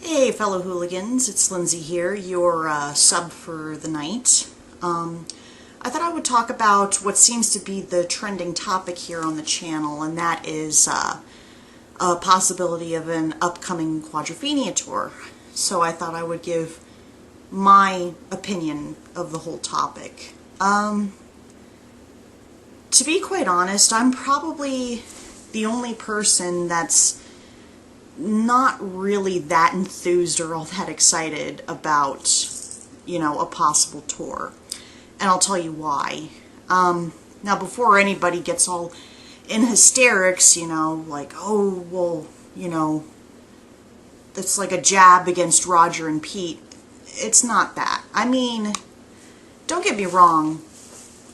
Hey fellow hooligans, it's Lindsey here, your sub for the night. I thought I would talk about what seems to be the trending topic here on the channel, and that is a possibility of an upcoming Quadrophenia tour. So I thought I would give my opinion of the whole topic. To be quite honest, I'm probably the only person that's not really that enthused or all that excited about, a possible tour. And I'll tell you why. Now, before anybody gets all in hysterics, like, oh, well, that's like a jab against Roger and Pete. It's not that. I mean, don't get me wrong.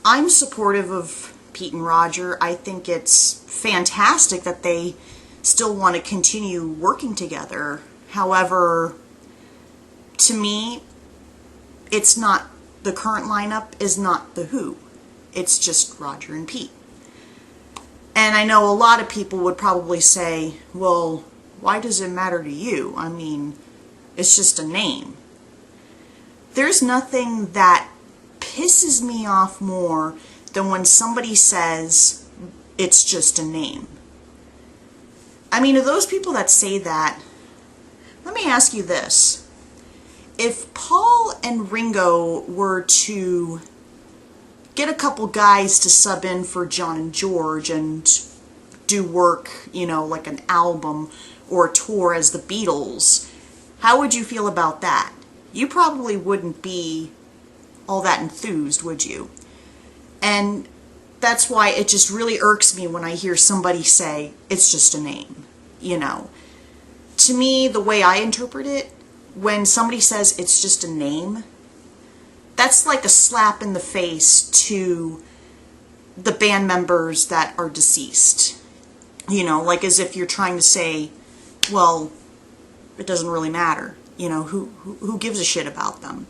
I'm supportive of Pete and Roger. I think it's fantastic that they still want to continue working together. However, to me, it's not, the current lineup is not the Who. It's just Roger and Pete. And I know a lot of people would probably say, well, why does it matter to you? I mean, it's just a name. There's nothing that pisses me off more than when somebody says it's just a name. I mean, of those people that say that, let me ask you this. If Paul and Ringo were to get a couple guys to sub in for John and George and do work, like an album or a tour as the Beatles, how would you feel about that? You probably wouldn't be all that enthused, would you? And that's why it just really irks me when I hear somebody say, it's just a name, To me, the way I interpret it, when somebody says it's just a name, that's like a slap in the face to the band members that are deceased. Like as if you're trying to say, well, it doesn't really matter. Who gives a shit about them?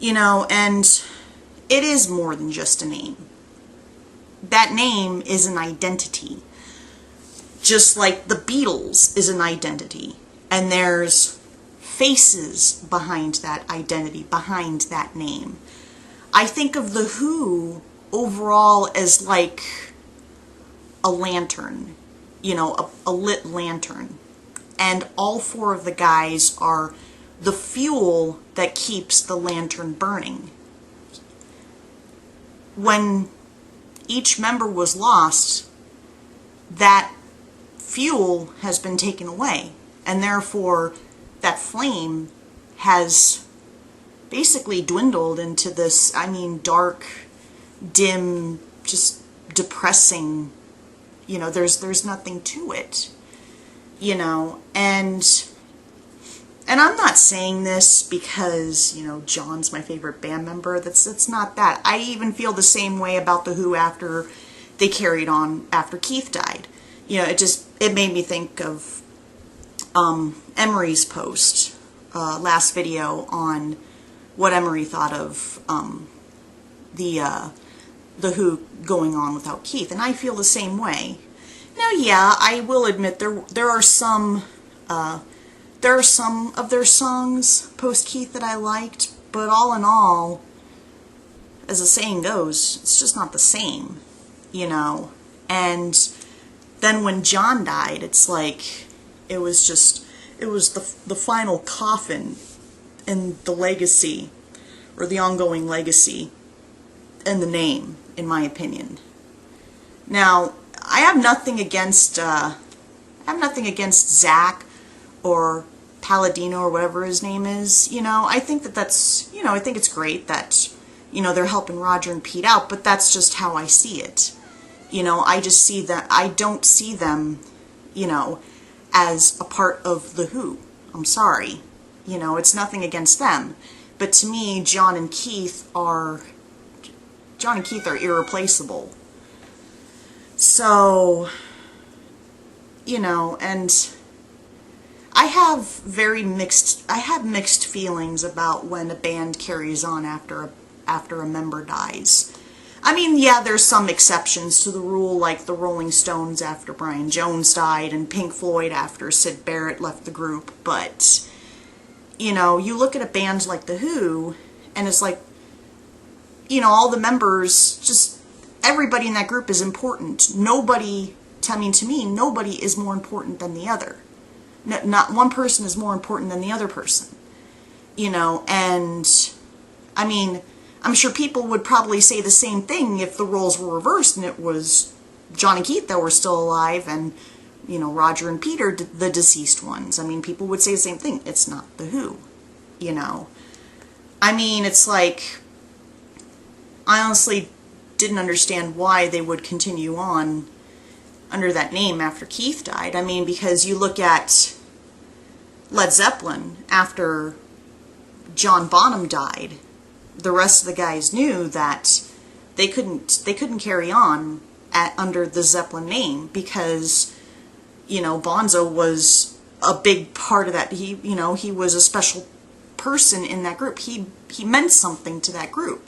And it is more than just a name. That name is an identity. Just like the Beatles is an identity. And there's faces behind that identity, behind that name. I think of the Who overall as like a lantern, a lit lantern. And all four of the guys are the fuel that keeps the lantern burning. When each member was lost, that fuel has been taken away, and therefore that flame has basically dwindled into this, dark, dim, just depressing, there's nothing to it, and I'm not saying this because, John's my favorite band member. That's not that. I even feel the same way about the Who after they carried on after Keith died. It made me think of Emery's post, last video, on what Emery thought of the Who going on without Keith, and I feel the same way. Now, yeah, I will admit there are some of their songs post-Keith that I liked, but all in all, as the saying goes, it's just not the same, And then when John died, it's like, it was the final coffin in the legacy, or the ongoing legacy, and the name, in my opinion. Now, I have nothing against Zach or Palladino or whatever his name is. I think that's, I think it's great that, they're helping Roger and Pete out, but that's just how I see it. I just see that, I don't see them, as a part of the Who. I'm sorry. It's nothing against them. But to me, John and Keith are irreplaceable. So, and I have mixed feelings about when a band carries on after a member dies. I mean, yeah, there's some exceptions to the rule, like the Rolling Stones after Brian Jones died and Pink Floyd after Syd Barrett left the group. But, you know, you look at a band like The Who, and it's like, you know, all the members, just everybody in that group is important. Nobody, I mean, to me, nobody is more important than the other. Not one person is more important than the other person. You know, and, I mean, I'm sure people would probably say the same thing if the roles were reversed and it was John and Keith that were still alive and, you know, Roger and Peter, the deceased ones. I mean, people would say the same thing. It's not The Who, you know. I mean, it's like, I honestly didn't understand why they would continue on under that name after Keith died. I mean, because you look at Led Zeppelin after John Bonham died, the rest of the guys knew that they couldn't carry on under the Zeppelin name because, you know, Bonzo was a big part of that. He, you know, he was a special person in that group. He meant something to that group.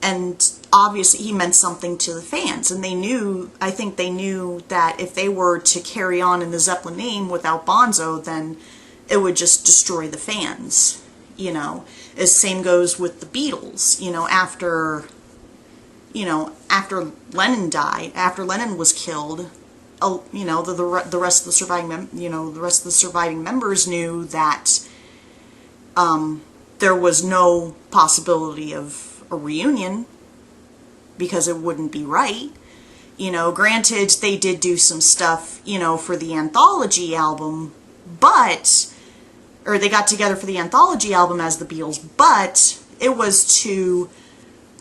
And obviously he meant something to the fans. And they knew, I think they knew that if they were to carry on in the Zeppelin name without Bonzo, then it would just destroy the fans. You know, the same goes with the Beatles. You know, after Lennon died, after Lennon was killed, you know, the rest of the surviving members knew that there was no possibility of a reunion because it wouldn't be right. You know, granted, they did do some stuff, you know, for the anthology album, or they got together for the anthology album as the Beatles, but it was to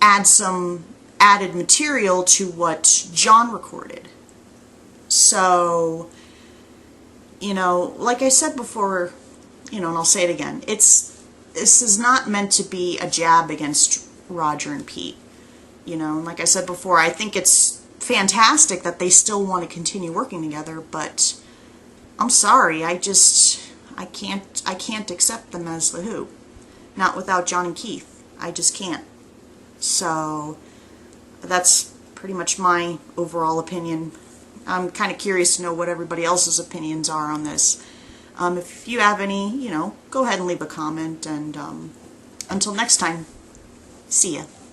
add some added material to what John recorded. So, you know, like I said before, you know, and I'll say it again, this is not meant to be a jab against Roger and Pete. You know, and like I said before, I think it's fantastic that they still want to continue working together, but I'm sorry, I can't accept them as The Who. Not without John and Keith. I just can't. So, that's pretty much my overall opinion. I'm kind of curious to know what everybody else's opinions are on this. If you have any, you know, go ahead and leave a comment, and until next time, see ya.